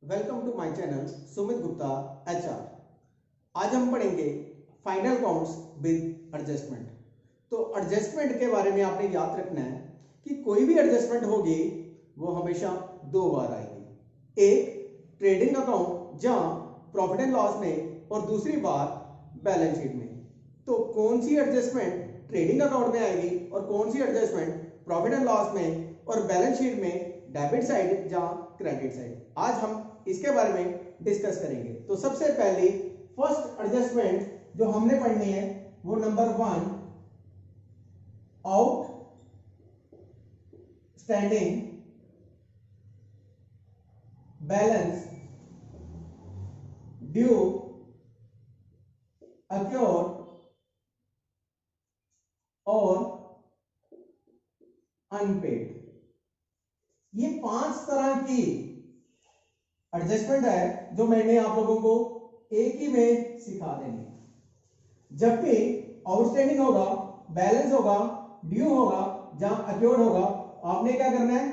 Welcome to my channel Sumit Gupta HR. आज हम पढ़ेंगे फाइनल काउंट्स विद एडजस्टमेंट। तो एडजस्टमेंट के बारे में आपने याद रखना है कि कोई भी एडजस्टमेंट होगी वो हमेशा दो बार आएगी। एक ट्रेडिंग अकाउंट जहां प्रॉफिट एंड लॉस में और दूसरी बार बैलेंस शीट में। तो कौन सी एडजस्टमेंट ट्रेडिंग अकाउंट में आएगी और कौन सी एडजस्टमेंट प्रॉफिट एंड लॉस में और बैलेंस शीट में, डेबिट साइड या क्रेडिट साइड, आज हम इसके बारे में डिस्कस करेंगे। तो सबसे पहले फर्स्ट एडजस्टमेंट जो हमने पढ़नी है वो number 1, out standing balance due accrued और अनपेड। ये 5 तरह की एडजस्टमेंट है जो मैंने आप लोगों को एक ही में सिखा देंगे। जब भी आउटस्टैंडिंग होगा, बैलेंस होगा, ड्यू होगा, जहां अक्योर्ड होगा, आपने क्या करना है?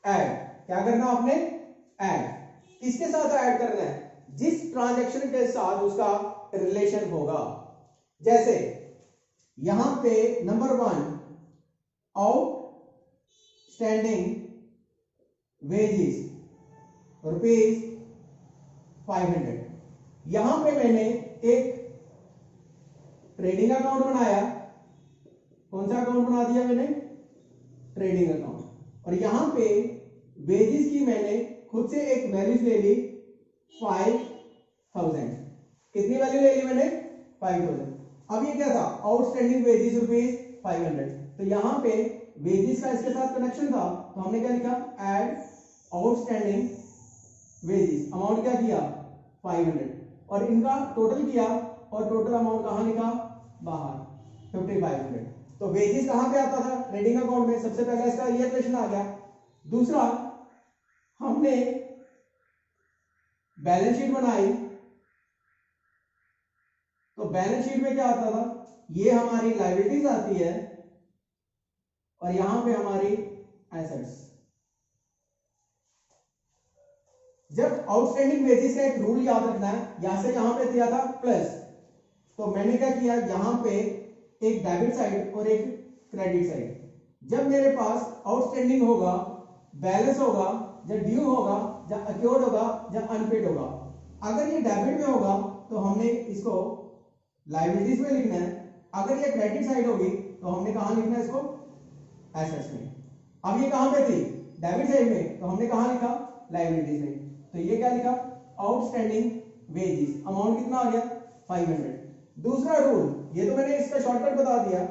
ऐड। क्या करना है आपने? ऐड। किसके साथ ऐड करना है? जिस ट्रांजैक्शन के साथ उसका रिलेशन होगा। जैसे यहां पे नंबर 1, आउटस्टैंडिंग वेजेस ₹500। यहां पे मैंने एक ट्रेडिंग अकाउंट बनाया। कौन सा अकाउंट बना दिया मैंने? Trading account. और यहां पे वेजेस की मैंने खुद से एक वैल्यू ले ली 5000। कितनी वैल्यू ले ली मैंने? 5000। अब ये क्या था? Outstanding wages ₹500। तो यहां पे वेजेस का इसके साथ कनेक्शन था, तो हमने क्या लिखा? Add outstanding wages. अमाउंट क्या किया? 500। और इनका टोटल किया और टोटल अमाउंट कहां लिखा? बाहर 5500। तो वेजेस कहां पे आता था? ट्रेडिंग अकाउंट में। सबसे पहले इसका ये क्वेश्चन आ गया। दूसरा, हमने बैलेंस शीट बनाई, तो बैलेंस शीट में क्या आता था? ये हमारी लायबिलिटीज आती है और यहां पे हमारी एसेट्स। जब आउटस्टैंडिंग वेजेस का एक रूल याद रखना है, यहां से यहां पे दिया था प्लस, तो मैंने क्या किया? यहां पे एक डेबिट साइड और एक क्रेडिट साइड। जब मेरे पास आउटस्टैंडिंग होगा, बैलेंस होगा, या ड्यू होगा, या अक्योर्ड होगा, या अनपेड होगा, अगर ये डेबिट में होगा तो हमने इसको लायबिलिटीज में लिखना है। अगर ये क्रेडिट साइड होगी तो हमने कहां लिखना है इसको? एसेट्स में। अब ये कहां पे थी? डेबिट साइड में, तो हमने कहां लिखा? लायबिलिटीज में। तो ये क्या लिखा? Outstanding wages. अमाउंट कितना आ गया? 500। दूसरा रूल, ये तो मैंने इसका शॉर्टकट बता दिया।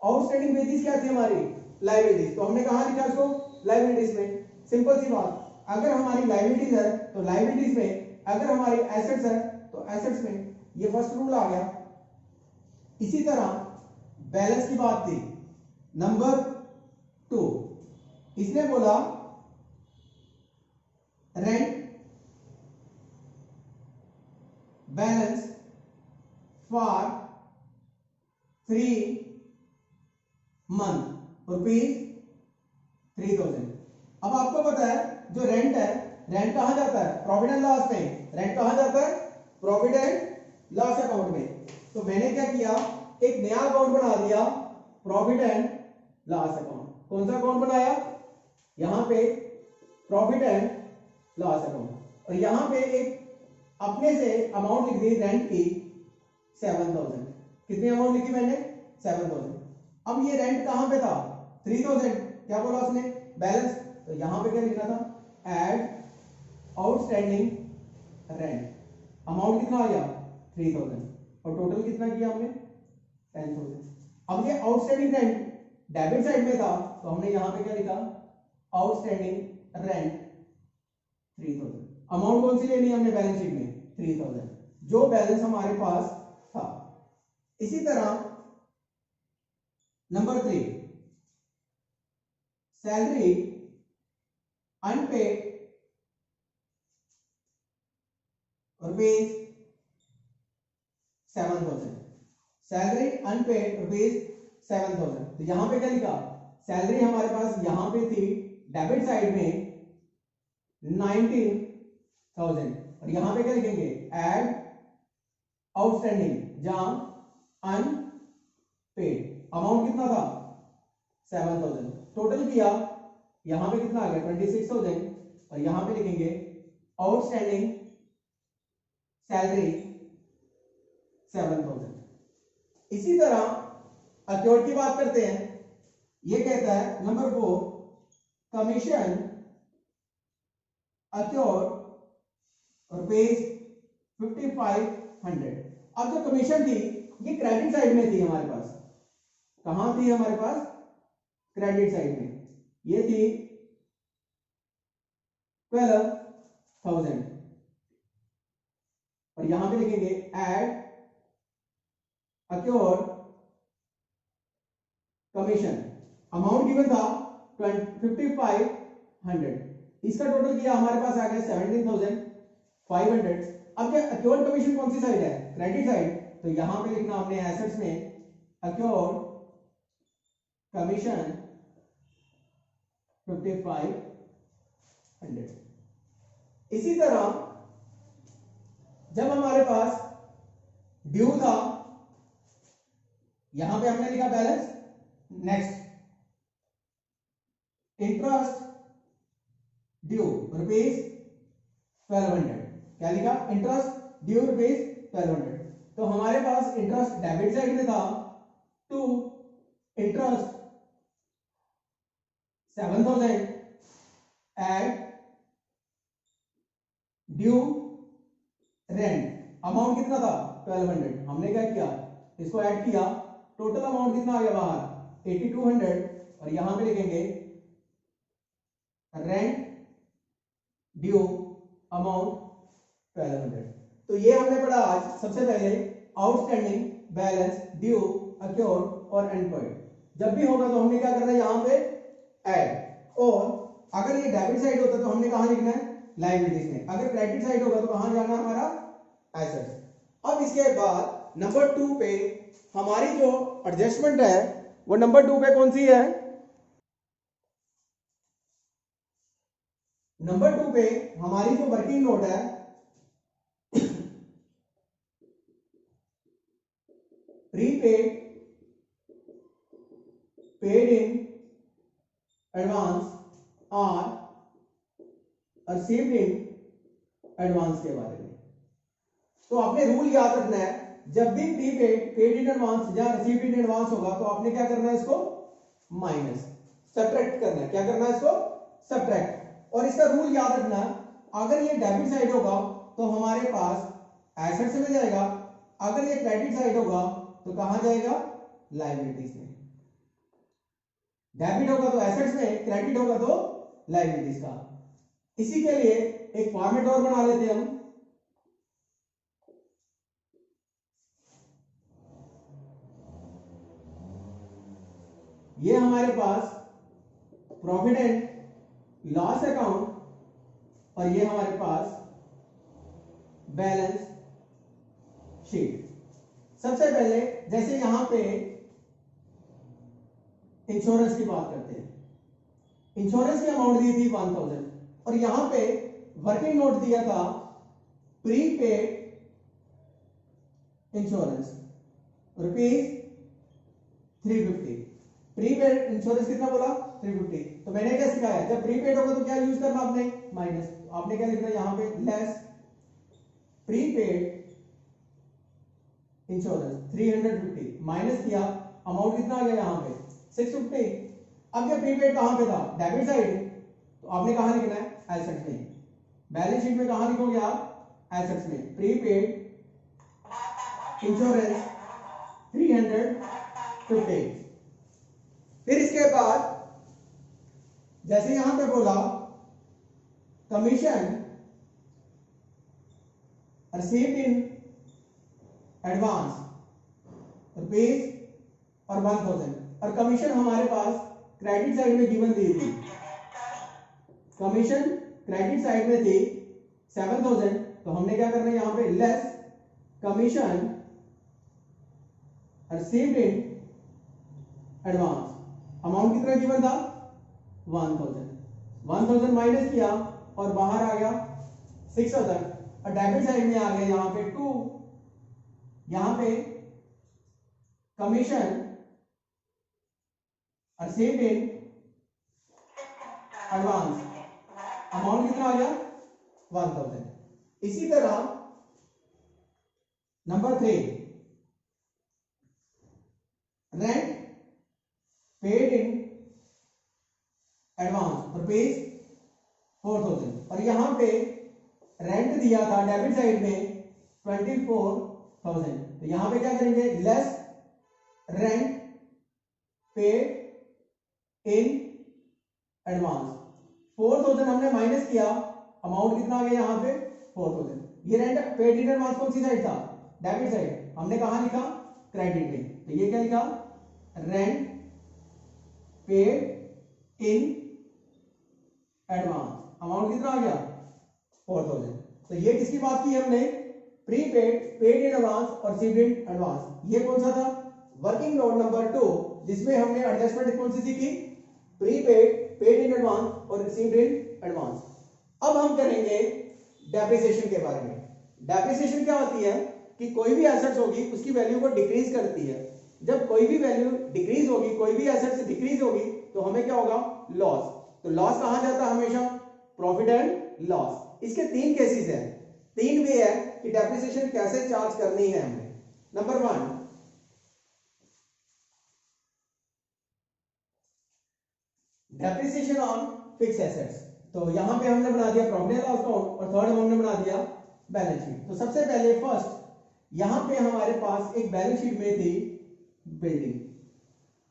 आउटस्टैंडिंग वेजेस क्या थी हमारी? लायबिलिटीज। तो हमने कहां लिखा इसको? लायबिलिटीज में। सिंपल सी बात। अगर हमारी लायबिलिटीज है तो लायबिलिटीज में, अगर हमारी एसेट्स है तो एसेट्स में। ये फर्स्ट रूल आ गया। इसी तरह बैलेंस की बात थी, नंबर 2। इसने बोला रेंट बैलेंस फॉर 3 मंथ ₹3000। अब आपको पता है जो रेंट है, रेंट कहां जाता है? प्रॉफिट एंड लॉस में। रेंट कहां जाता है? प्रॉफिट एंड लॉस अकाउंट में। तो मैंने क्या किया? एक नया अकाउंट बना दिया, प्रॉफिट एंड लॉस अकाउंट। कौन सा अकाउंट बनाया? यहां पे प्रॉफिट एंड लॉस अकाउंट। और यहां पे एक अपने से अमाउंट लिख दी रेंट की 7000। कितनी अमाउंट लिखी मैंने? 7000। अब ये रेंट कहां पे था? 3000। क्या बोला उसने? बैलेंस। तो यहां पे क्या लिखना था? Add outstanding rent. अमाउंट कितना आ गया? 3000। और टोटल कितना किया हमने? 10000। अब ये आउटस्टैंडिंग रेंट डेबिट साइड में था, तो हमने यहां पे क्या लिखा? Outstanding rent 3000। अमाउंट कौन सी लेनी है हमने बैलेंस शीट में? 3000, जो बैलेंस हमारे पास था। इसी तरह number 3, salary unpaid ₹7000। Salary unpaid ₹7000। तो यहां पे क्या लिखा? सैलरी हमारे पास यहां पे थी डेबिट साइड में 19 1000 और यहां पे क्या लिखेंगे एड आउटस्टैंडिंग जहां अनपेड अमाउंट कितना था 7000 टोटल किया यहां पे कितना आ गया 26000 और यहां पे लिखेंगे आउटस्टैंडिंग सैलरी 7000। इसी तरह अक्योर्ड की बात करते हैं। ये कहता है नंबर 4 कमीशन अक्योर्ड रुपीज 5500। अब जो कमीशन थी ये क्रेडिट साइड में थी हमारे पास। कहां थी हमारे पास क्रेडिट साइड में। ये थी 12000 और यहां पे लिखेंगे add accrued commission amount given था 5500। इसका टोटल किया हमारे पास आ गया 17500। अब क्या अक्योर्ड कमीशन कौन सी साइड है क्रेडिट साइड तो यहां पे लिखना हमने एसेट्स में अक्योर्ड कमीशन 5500। इसी तरह जब हमारे पास ड्यू था यहां पे हमने लिखा balance next interest due rupees 1200। क्या लिखा इंटरेस्ट ड्यू रुपीज 1200। तो हमारे पास इंटरेस्ट डेबिट साइड में था to interest 7000 at due rent amount कितना था 1200। हमने क्या किया इसको ऐड किया टोटल अमाउंट कितना आ गया बाहर 8200 और यहां पे लिखेंगे रेंट ड्यू अमाउंट 1200। तो ये हमने पढ़ा आज सबसे पहले आउटस्टैंडिंग बैलेंस ड्यू अक्योर्ड और एनपेड। जब भी होगा तो हमने क्या करना है यहां पे ऐड। और अगर ये डेबिट साइड होता तो हमने कहां लिखना है लायबिलिटीज में। अगर क्रेडिट साइड होगा तो कहां जाना हमारा एसेट्स। अब इसके बाद नंबर 2 पे हमारी जो एडजस्टमेंट है वो नंबर 2 पे कौन सी है। नंबर 2 पे हमारी जो वर्किंग नोट है प्रीपेड पेड इन एडवांस और रिसीव्ड इन एडवांस के बारे में। तो आपने रूल याद रखना है जब भी प्रीपेड पेड इन एडवांस या रिसीव्ड इन एडवांस होगा तो आपने क्या करना है इसको माइनस सब्ट्रैक्ट करना है। क्या करना है इसको सब्ट्रैक्ट। और इसका रूल याद रखना अगर ये डेबिट साइड होगा तो हमारे पास एसेट्स में जाएगा। अगर ये क्रेडिट साइड होगा तो कहां जाएगा लायबिलिटीज में। डेबिट होगा तो एसेट्स में क्रेडिट होगा तो लायबिलिटीज का। इसी के लिए एक फॉर्मेट और बना लेते हैं हम। ये हमारे पास प्रॉफिट एंड लॉस अकाउंट और ये हमारे पास बैलेंस शीट। सबसे पहले जैसे यहां पे इंश्योरेंस की बात करते हैं। इंश्योरेंस की अमाउंट दी थी 1000 और यहां पे वर्किंग नोट दिया था prepaid insurance rupees 350। Prepaid insurance कितना बोला 350। तो मैंने क्या सिखाया जब प्रीपेड होगा तो क्या यूज करना आपने माइनस। आपने क्या लिखना यहां पे लेस प्रीपेड इंश्योरेंस 350 माइनस किया अमाउंट कितना आ गया यहां पे 650। अब ये प्रीपेड कहां पे था डेबिट साइड तो आपने कहां लिखना है एसेट्स में। बैलेंस शीट में कहां लिखोगे आप एसेट्स में प्रीपेड इंश्योरेंस 350। फिर इसके बाद जैसे यहां पे बोला commission received in advance rupees और 1000 और कमीशन हमारे पास क्रेडिट साइड में गिवन दी थी। कमीशन क्रेडिट साइड में थी 7000 तो हमने क्या करना है यहां पे less commission received in advance amount कितना गिवन था 1000 माइनस किया और बाहर आ गया 6000 और डेबिट साइड में आ गया यहाँ पे 2, यहाँ पे commission received in advance amount कितना आ गया 1000। इसी तरह number 3 rent paid in advance rupees 4000 और यहां पे रेंट दिया था डेबिट साइड में 24,000, तो यहां पे क्या करेंगे less rent paid in advance 4000 हमने माइनस किया, अमाउंट कितना आ गया यहां पे 4000। ये रेंट पेड इन एडवांस कौन सी साइड था डेबिट साइड, हमने कहां लिखा क्रेडिट में, तो ये क्या लिखा rent paid in advance amount कितना आ गया 4000। तो ये किसकी बात की हमने प्रीपेड पेड इन एडवांस और रिसीव्ड इन एडवांस। ये कौन सा था वर्किंग नोट नंबर 2 जिसमें हमने एडजस्टमेंट कौन सी सीखी प्रीपेड पेड इन एडवांस और रिसीव्ड इन एडवांस। अब हम करेंगे डेप्रिसिएशन के बारे में। डेप्रिसिएशन क्या होती है कि कोई भी एसेट्स होगी उसकी वैल्यू को डिक्रीज करती है। जब कोई भी वैल्यू डिक्रीज होगी, कोई भी एसेट्स डिक्रीज होगी तो हमें क्या होगा लॉस। तो लॉस कहां जाता है हमेशा प्रॉफिट एंड लॉस। इसके 3 केसेस हैं, 3 वे है कि डेप्रिसिएशन कैसे चार्ज करनी है हमें। Number 1 depreciation on fix assets. तो यहां पे हमने बना दिया प्रॉफिट एंड लॉस अकाउंट और थर्ड हमने बना दिया बैलेंस शीट। तो सबसे पहले फर्स्ट यहां पे हमारे पास एक बैलेंस शीट में थी बिल्डिंग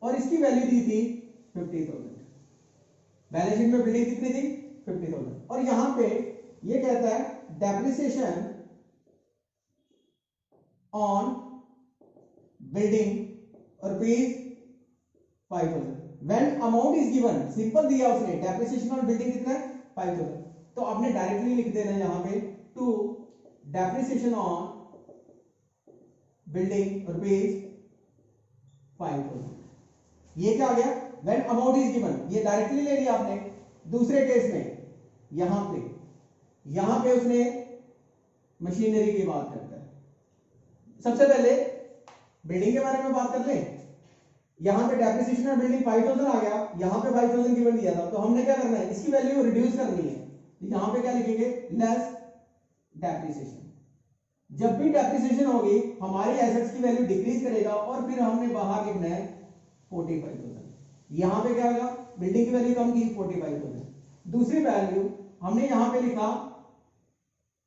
और इसकी वैल्यू दी थी 50,000। बैलेंस शीट में बिल्डिंग कितनी थी 50,000 और यहां पे ये कहता है depreciation on building rupees 5,000 when amount is given. Simple दिया उसने डेप्रिसिएशन ऑन बिल्डिंग कितना है 5,000, तो आपने डायरेक्टली लिख देना यहां पे to depreciation on building rupees 5,000। ये क्या आ गया व्हेन अमाउंट इज गिवन, ये डायरेक्टली ले लिया आपने। दूसरे केस में यहां पे उसने मशीनरी की बात करता है। सबसे पहले बिल्डिंग के बारे में बात कर ले। यहां पे डेप्रिसिएशन ऑन बिल्डिंग 5,000 आ गया, यहां पे 5,000 गिवन दिया था, तो हमने क्या करना है इसकी वैल्यू रिड्यूस करनी है। यहां पे क्या लिखेंगे लेस डेप्रिसिएशन। जब भी डेप्रिसिएशन होगी हमारी एसेट्स की वैल्यू डिक्रीज करेगा और फिर हमने बाहर लिखना है 45,000। यहां पे क्या होगा बिल्डिंग की वैल्यू कम की 45,000। दूसरी वैल्यू हमने यहां पे लिखा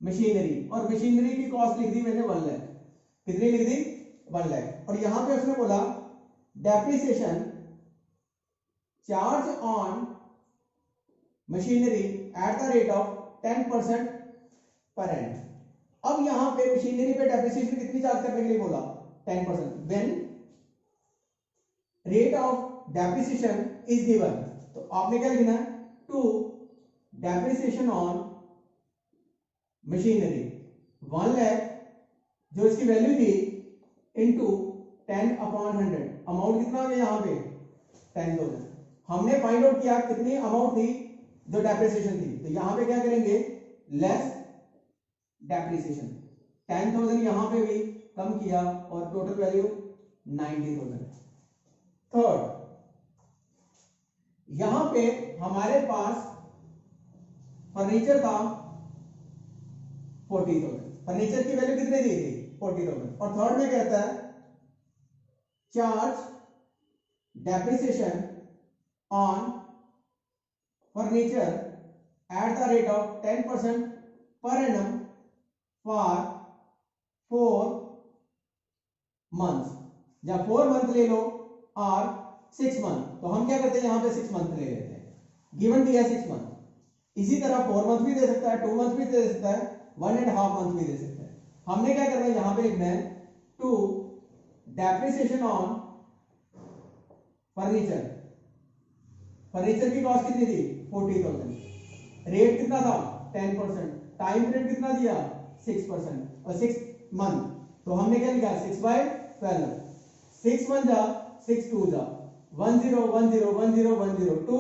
मशीनरी और मशीनरी की कॉस्ट लिख दी मैंने 1 लाख। कितनी लिख दी 1 लाख। और यहां पे उसने बोला depreciation charge on machinery at the rate of 10% per annum. अब यहां पे मशीनरी पे डेप्रिसिएशन कितनी चार्ज करने के लिए बोला 10%। When rate of depreciation is given, तो आपने क्या लिखना है to depreciation on machinery 1 lakh जो इसकी वैल्यू थी इनटू 10/100। अमाउंट कितना आ गया यहां पे 10,000। हमने फाइंड आउट किया कितनी अमाउंट थी जो डेप्रिसिएशन थी, तो यहां पे क्या करेंगे लेस डेप्रिसिएशन 10,000 यहां पे भी कम किया और टोटल वैल्यू 90,000। थर्ड यहां पे हमारे पास फर्नीचर था 40,000। फर्नीचर की वैल्यू कितनी दी थी 40,000। और थर्ड में कहता है charge depreciation on furniture at the rate of 10% per annum for 4 months. या 4 मंथ ले लो और 6 मंथ, तो हम क्या करते हैं यहां पे 6 मंथ ले लेते हैं। गिवन दिया 6 मंथ, इसी तरह 4 मंथ भी दे सकता है, 2 मंथ भी दे सकता है, 1.5 मंथ भी दे सकता है। हमने क्या करना है यहां पे लिखना है to depreciation on furniture. Furniture की कॉस्ट कितनी थी 40,000। रेट कितना था 10%। टाइम पीरियड कितना दिया 6% और 6 मंथ, तो हमने क्या लिखा 6/12। 6 मंथ जा 6 2 जा 10101010 2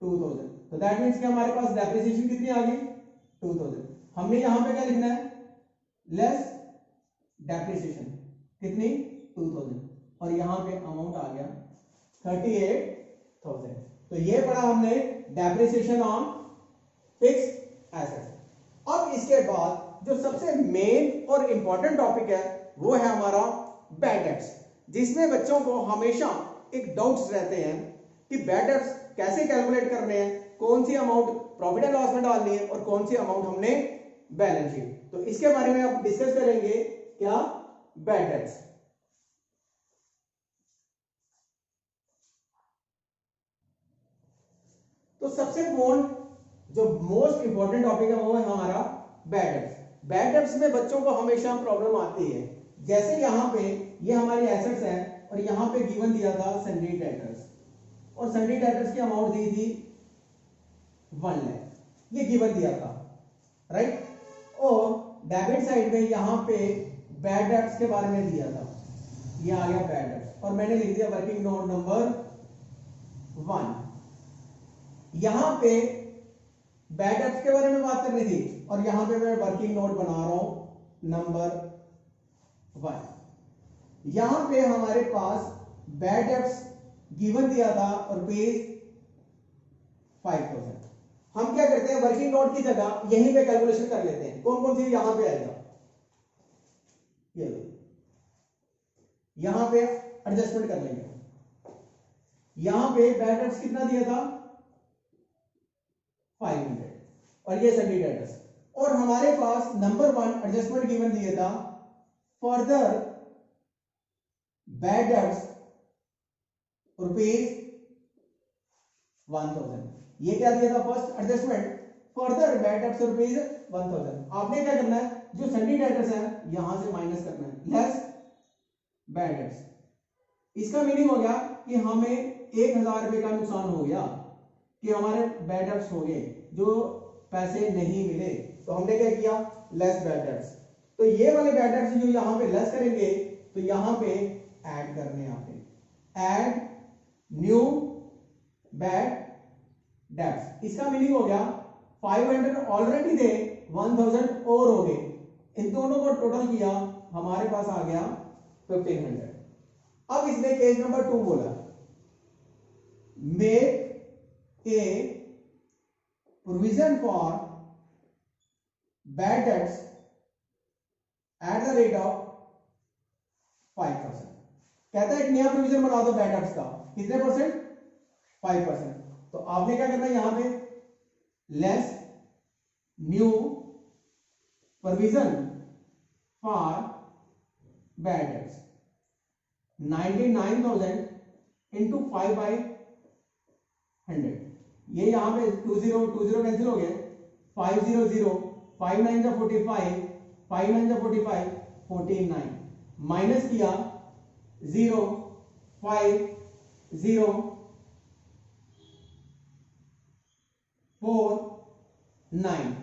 2000। तो दैट मींस कि हमारे पास डेप्रिसिएशन कितनी आ गई 2000। हमने यहां पे क्या लिखना है, लेस डेप्रिसिएशन कितनी 2000, और यहां पे अमाउंट आ गया 38,000। तो ये पढ़ा हमने डेप्रिसिएशन ऑन फिक्स्ड एसेट्स। अब इसके बाद जो सबसे मेन और इंपॉर्टेंट टॉपिक है वो है हमारा बैड डेट्स, जिसमें बच्चों को हमेशा एक डाउट्स रहते हैं कि बैड डेट्स कैसे कैलकुलेट करने हैं, कौन सी अमाउंट प्रॉफिट एंड लॉस में डालनी है और कौन सी अमाउंट हमने बैलेंस शीट। तो इसके बारे में आप डिस्कस करेंगे, क्या बैड डेट्स। तो सबसे जो मोस्ट इंपॉर्टेंट टॉपिक है वो है हमारा बैड डेट्स। बैड डेट्स में बच्चों को हमेशा प्रॉब्लम आती है, जैसे यहां पे ये हमारी एसेट्स है और यहां पे गिवन दिया था सन्ड्री डेटर्स, और सन्ड्री डेटर्स की अमाउंट दी थी 1 लाख, ये गिवन दिया था, राइट। और डेबिट साइड में यहां पे बैड डेट्स के बारे में दिया था, ये आ गया बैड डेट्स, और मैंने लिख दिया वर्किंग नोट नंबर 1। यहां पे बैड डेट्स के बारे में बात करनी थी और यहां पे मैं वर्किंग नोट बना रहा हूं नंबर 1। यहां पे हमारे पास बैड डेट्स गिवन दिया था और रुपीज 5,000। हम क्या करते हैं, वर्किंग नोट की जगह यहीं पे कैलकुलेशन कर लेते हैं, कौन कौन सी यहां पे आएगा, ये लो, यहां पे एडजस्टमेंट कर लेंगे। यहां पे बैड डेट्स कितना दिया था 500, और ये सभी डेटर्स, और हमारे पास नंबर 1 एडजस्टमेंट गिवन दिया था फर्दर बैड डेट्स रुपीज 1000। ये क्या दिया था, first adjustment further bad debts rupees 1000। आपने क्या करना है, जो सन्ड्री डेटर्स है यहां से माइनस करना है, लेस बैड डेट्स। इसका मीनिंग हो गया कि हमें 1000 रुपए का नुकसान हो गया कि हमारे बैड डेट्स हो गए, जो पैसे नहीं मिले, तो हमने क्या किया, लेस बैड डेट्स। तो ये वाले बैड डेट्स जो यहां पे लेस करेंगे तो यहां पे ऐड करने, यहां पे ऐड न्यू बैड डेट्स। इसका मीनिंग हो गया 500 ऑलरेडी थे, 1000 और हो गए, इन दोनों को टोटल किया, हमारे पास आ गया 1500। अब इसने केस नंबर 2 बोला, make a provision for bad debts at the rate of 5%। कहता है एक नया प्रोविजन बना दो बैड डेब्ट्स का, कितने परसेंट, 5%। तो आपने क्या करना है, यहां पे less new provision for bad debts 99,000 into 5/100। ये यहां पे 20 कैंसिल हो गए, 500, 5 9 जा 45, 5 9 जा 45, 49 माइनस किया 0 5 0 4 9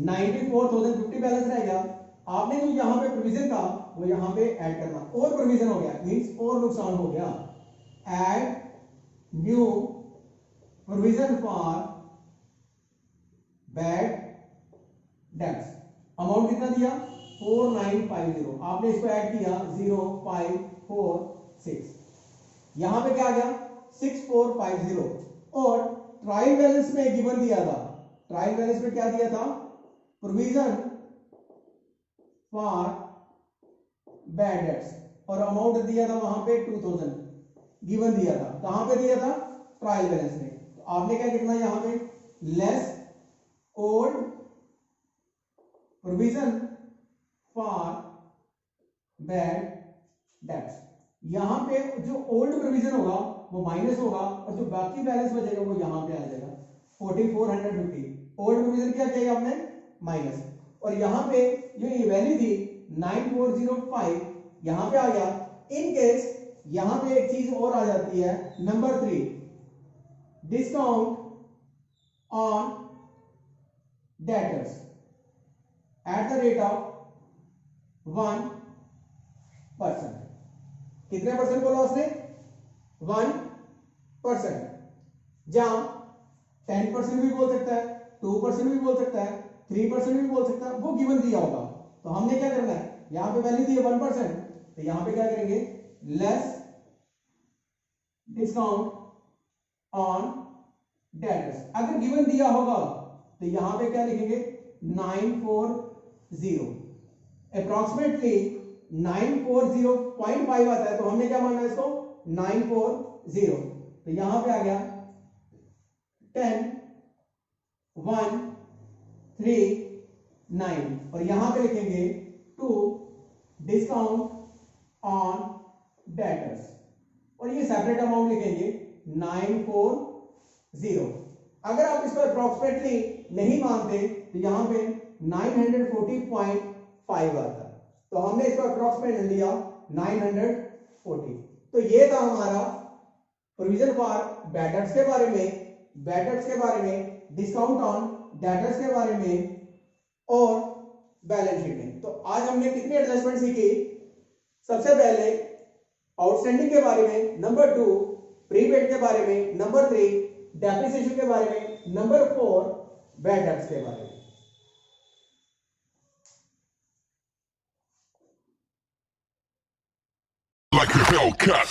94,050 बैलेंस रह गया। आपने जो यहां पे प्रोविजन था वो यहां पे ऐड करना, और प्रोविजन हो गया मींस और नुकसान हो गया, add new provision for bad debts. Amount कितना दिया 4950, आपने इसको ऐड किया 0546, यहां पे क्या आ गया 6450, और ट्रायल बैलेंस में गिवन दिया था, ट्रायल बैलेंस में क्या दिया था, प्रोविजन फॉर बैड डेब्ट्स, और अमाउंट दिया था वहां पे 2000 गिवन दिया था, कहां पे दिया था, ट्रायल बैलेंस में। तो आपने क्या करना है, यहां पे less old provision for bad debts. यहां पे जो ओल्ड प्रोविजन होगा वो माइनस होगा, और जो बाकी बैलेंस बचेगा वो यहां पे आ जाएगा 4450। ओल्ड प्रोविजन क्या चाहिए आपने, माइनस, और यहां पे जो ये वैल्यू थी 9405 यहां पे आ गया। इन केस यहां पे एक चीज और आ जाती है, number 3, discount on debtors at the rate of 1%। कितने परसेंट बोला उसने, 1%। जहां 10% भी बोल सकता है, 2% भी बोल सकता है, 3% भी बोल सकता है, वो गिवन दिया होगा। तो हमने क्या करना है, यहां पे वैल्यू दी है 1%, तो यहां पे क्या करेंगे, लेस डिस्काउंट ऑन डेटर्स। अगर गिवन दिया होगा तो यहां पे क्या लिखेंगे, 940, अप्रोक्सीमेटली 940.5 आता है, तो हमने क्या माना इसको 940, तो यहां पे आ गया 10 1 3 9, और यहां पे लिखेंगे 2 डिस्काउंट ऑन डेटर्स, और ये सेपरेट अमाउंट लिखेंगे 940। अगर आप इसको अप्रोक्सीमेटली नहीं मानते तो यहां पे 940.5 आता है, तो हमने इसको अप्रोक्सीमेट लिया 940। तो ये था हमारा प्रोविजन फॉर बैडर्स के बारे में, डिस्काउंट ऑन डेटर्स के बारे में और बैलेंस शीट में। तो आज हमने कितनी एडजस्टमेंट सीखी, सबसे पहले आउटस्टैंडिंग के बारे में, नंबर 2 प्रीपेड के बारे में, नंबर 3 डेप्रिसिएशन के बारे में, नंबर 4 बैड डेट्स के बारे में। Like a Hellcat.